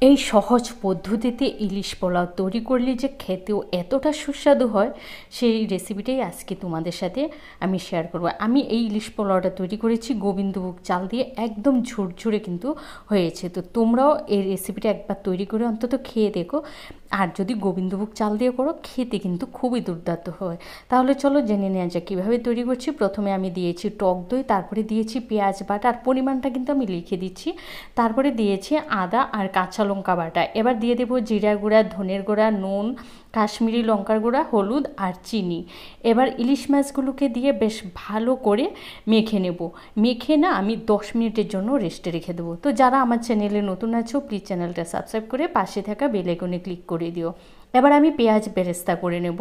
এই সহজ পদ্ধতিতে ইলিশ পোলাও তৈরি করলে যে খেতেও এতটা সুস্বাদু হয় সেই রেসিপিটাই আজকে তোমাদের সাথে আমি শেয়ার করব। আমি এই ইলিশ পোলাওটা তৈরি করেছি গোবিন্দভোগ চাল দিয়ে, একদম ঝুরঝুরে কিন্তু হয়েছে। তো তোমরাও এই রেসিপিটা একবার তৈরি করে অন্তত খেয়ে দেখো, আর যদি গোবিন্দভোগ চাল দিয়ে করো খেতে কিন্তু খুবই দুর্দান্ত হয়। তাহলে চলো জেনে নেওয়া যাক কীভাবে তৈরি করছি। প্রথমে আমি দিয়েছি টক দই, তারপরে দিয়েছি পেঁয়াজ বাটা, আর পরিমাণটা কিন্তু আমি লিখে দিচ্ছি। তারপরে দিয়েছি আদা আর কাঁচা লঙ্কা বাটা। এবার দিয়ে দেবো জিরা গুঁড়া, ধনের গুঁড়া, নুন, কাশ্মীরি লঙ্কার গুঁড়া, হলুদ আর চিনি। এবার ইলিশ মাছগুলোকে দিয়ে বেশ ভালো করে মেখে নেব। মেখে না আমি 10 মিনিটের জন্য রেস্টে রেখে দেবো। তো যারা আমার চ্যানেলে নতুন আছো প্লিজ চ্যানেলটা সাবস্ক্রাইব করে পাশে থাকা বেল আইকনে ক্লিক করে দিও। এবার আমি পেঁয়াজ বেরেস্তা করে নেব।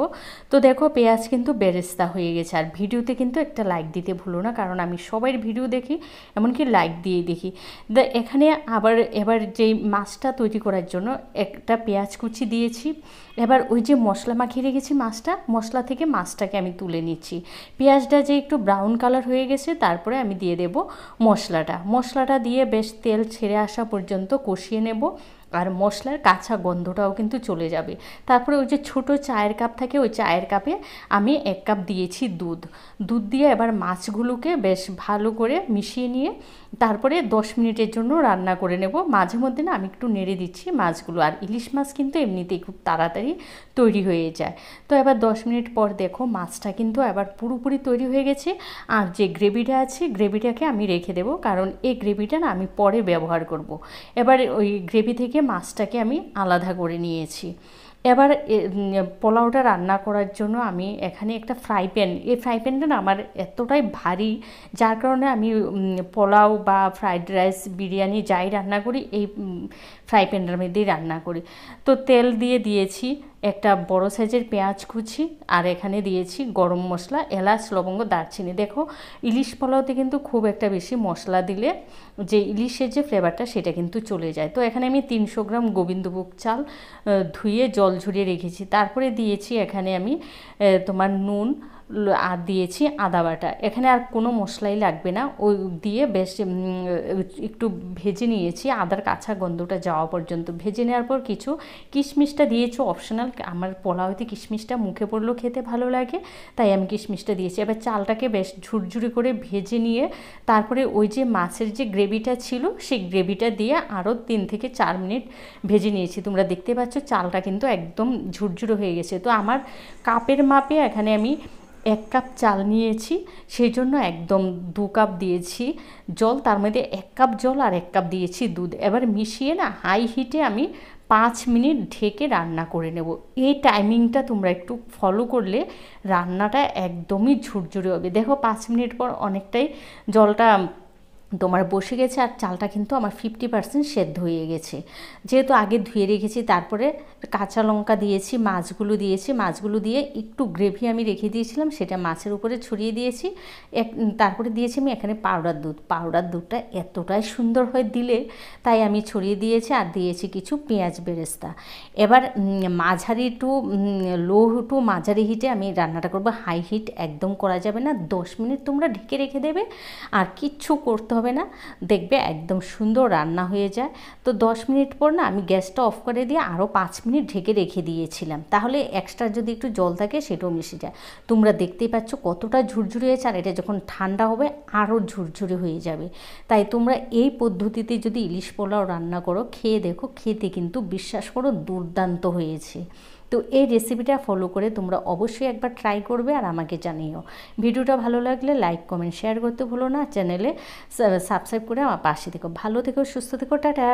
তো দেখো পেঁয়াজ কিন্তু বেরেস্তা হয়ে গেছে। আর ভিডিওতে কিন্তু একটা লাইক দিতে ভুলো না, কারণ আমি সবাই ভিডিও দেখি, এমনকি লাইক দিয়ে দেখি। এখানে এবার যেই মাছটা তৈরি করার জন্য একটা পেঁয়াজ কুচি দিয়েছি। এবার ওই যে মশলা মাখিয়ে রেখেছি মাছটা, মশলা থেকে মাছটাকে আমি তুলে নিচ্ছি। পেঁয়াজটা যে একটু ব্রাউন কালার হয়ে গেছে, তারপরে আমি দিয়ে দেব মশলাটা দিয়ে বেশ তেল ছেড়ে আসা পর্যন্ত কষিয়ে নেব। আর মশলার কাঁচা গন্ধটাও কিন্তু চলে যাবে। তারপরে ওই যে ছোটো চায়ের কাপ থাকে, ওই চায়ের কাপে আমি 1 কাপ দিয়েছি দুধ দিয়ে এবার মাছগুলোকে বেশ ভালো করে মিশিয়ে নিয়ে তারপরে 10 মিনিটের জন্য রান্না করে নেব। মাঝে মধ্যে না আমি একটু নেড়ে দিচ্ছি মাছগুলো। আর ইলিশ মাছ কিন্তু এমনিতেই খুব তাড়াতাড়ি তৈরি হয়ে যায়। তো এবার 10 মিনিট পর দেখো মাছটা কিন্তু এবার পুরোপুরি তৈরি হয়ে গেছে। আর যে গ্রেভিটা আছে গ্রেভিটাকে আমি রেখে দেবো, কারণ এই গ্রেভিটা না আমি পরে ব্যবহার করব। এবার ওই গ্রেভি থেকে মাছটাকে আমি আলাদা করে নিয়েছি। এবার পোলাওটা রান্না করার জন্য আমি এখানে একটা ফ্রাই প্যান, এই ফ্রাই প্যানটা না আমার এতটাই ভারী, যার কারণে আমি পোলাও বা ফ্রাইড রাইস, বিরিয়ানি যাই রান্না করি এই ফ্রাই প্যানটার মধ্যেই রান্না করি। তো তেল দিয়েছি একটা বড় সাইজের পেঁয়াজ কুচি, আর এখানে দিয়েছি গরম মশলা, এলাচ, লবঙ্গ, দারচিনি। দেখো ইলিশ পোলাওতে কিন্তু খুব একটা বেশি মশলা দিলে যে ইলিশের যে ফ্লেভারটা সেটা কিন্তু চলে যায়। তো এখানে আমি 300 গ্রাম গোবিন্দভোগ চাল ধুয়ে জল ঝরিয়ে রেখেছি। তারপরে দিয়েছি এখানে আমি তোমার নুন, আর দিয়েছি আদা বাটা। এখানে আর কোনো মশলাই লাগবে না, ওই দিয়ে বেশ একটু ভেজে নিয়েছি আদার কাঁচা গন্ধটা যাওয়া পর্যন্ত। ভেজে নেওয়ার পর কিছু কিশমিশটা দিয়েছি অপশনাল, আমার পোলাওতে কিশমিশটা মুখে পড়লেও খেতে ভালো লাগে, তাই আমি কিশমিশটা দিয়েছি। এবার চালটাকে বেশ ঝুরঝুরি করে ভেজে নিয়ে তারপরে ওই যে মাছের যে গ্রেভিটা ছিল সেই গ্রেভিটা দিয়ে আরও 3 থেকে 4 মিনিট ভেজে নিয়েছি। তোমরা দেখতে পাচ্ছ চালটা কিন্তু একদম ঝুরঝুরে হয়ে গেছে। তো আমার কাপের মাপে এখানে আমি 1 কাপ চাল নিয়েছি, সেই জন্য একদম 2 কাপ দিয়েছি জল, তার মধ্যে 1 কাপ জল আর 1 কাপ দিয়েছি দুধ। এবার মিশিয়ে না হাই হিটে আমি 5 মিনিট ঢেকে রান্না করে নেব। এই টাইমিংটা তোমরা একটু ফলো করলে রান্নাটা একদমই ঝুরঝুরে হবে। দেখো 5 মিনিট পর অনেকটাই জলটা তোমার বসে গেছে, আর চালটা কিন্তু আমার 50% সেদ্ধ হয়ে গেছে, যেহেতু আগে ধুয়ে রেখেছি। তারপরে কাঁচা লঙ্কা দিয়েছি, মাছগুলো দিয়ে একটু গ্রেভি আমি রেখে দিয়েছিলাম, সেটা মাছের উপরে ছড়িয়ে দিয়েছি। তারপরে দিয়েছি আমি এখানে পাউডার দুধটা এতটাই সুন্দর হয় দিলে, তাই আমি ছড়িয়ে দিয়েছি। আর দিয়েছি কিছু পেঁয়াজ বেরেস্তা। এবার মাঝারি টু লো টু মাঝারি হিটে আমি রান্নাটা করবো, হাই হিট একদম করা যাবে না। 10 মিনিট তোমরা ঢেকে রেখে দেবে, আর কিচ্ছু করতে হবে না, দেখবে একদম সুন্দর রান্না হয়ে যায়। তো 10 মিনিট পর না আমি গ্যাসটা অফ করে দিয়ে আরও 5 মিনিট ঢেকে রেখে দিয়েছিলাম, তাহলে এক্সট্রা যদি একটু জল থাকে সেটাও মিশে যায়। তোমরা দেখতেই পাচ্ছ কতটা ঝুরঝুরে হয়েছে, আর এটা যখন ঠান্ডা হবে আরও ঝুরঝুরে হয়ে যাবে। তাই তোমরা এই পদ্ধতিতে যদি ইলিশ পোলাও রান্না করো খেয়ে দেখো, খেতে কিন্তু বিশ্বাস করো দুর্দান্ত হয়েছে। তো এই রেসিপিটা ফলো করে তোমরা অবশ্যই একবার ট্রাই করবে আর আমাকে জানিও। ভিডিওটা ভালো লাগলে লাইক, কমেন্ট, শেয়ার করতে ভুলো না। চ্যানেলে সাবস্ক্রাইব করে আমার পাশে থেকো। ভালো থেকো, সুস্থ থেকো, টাটা।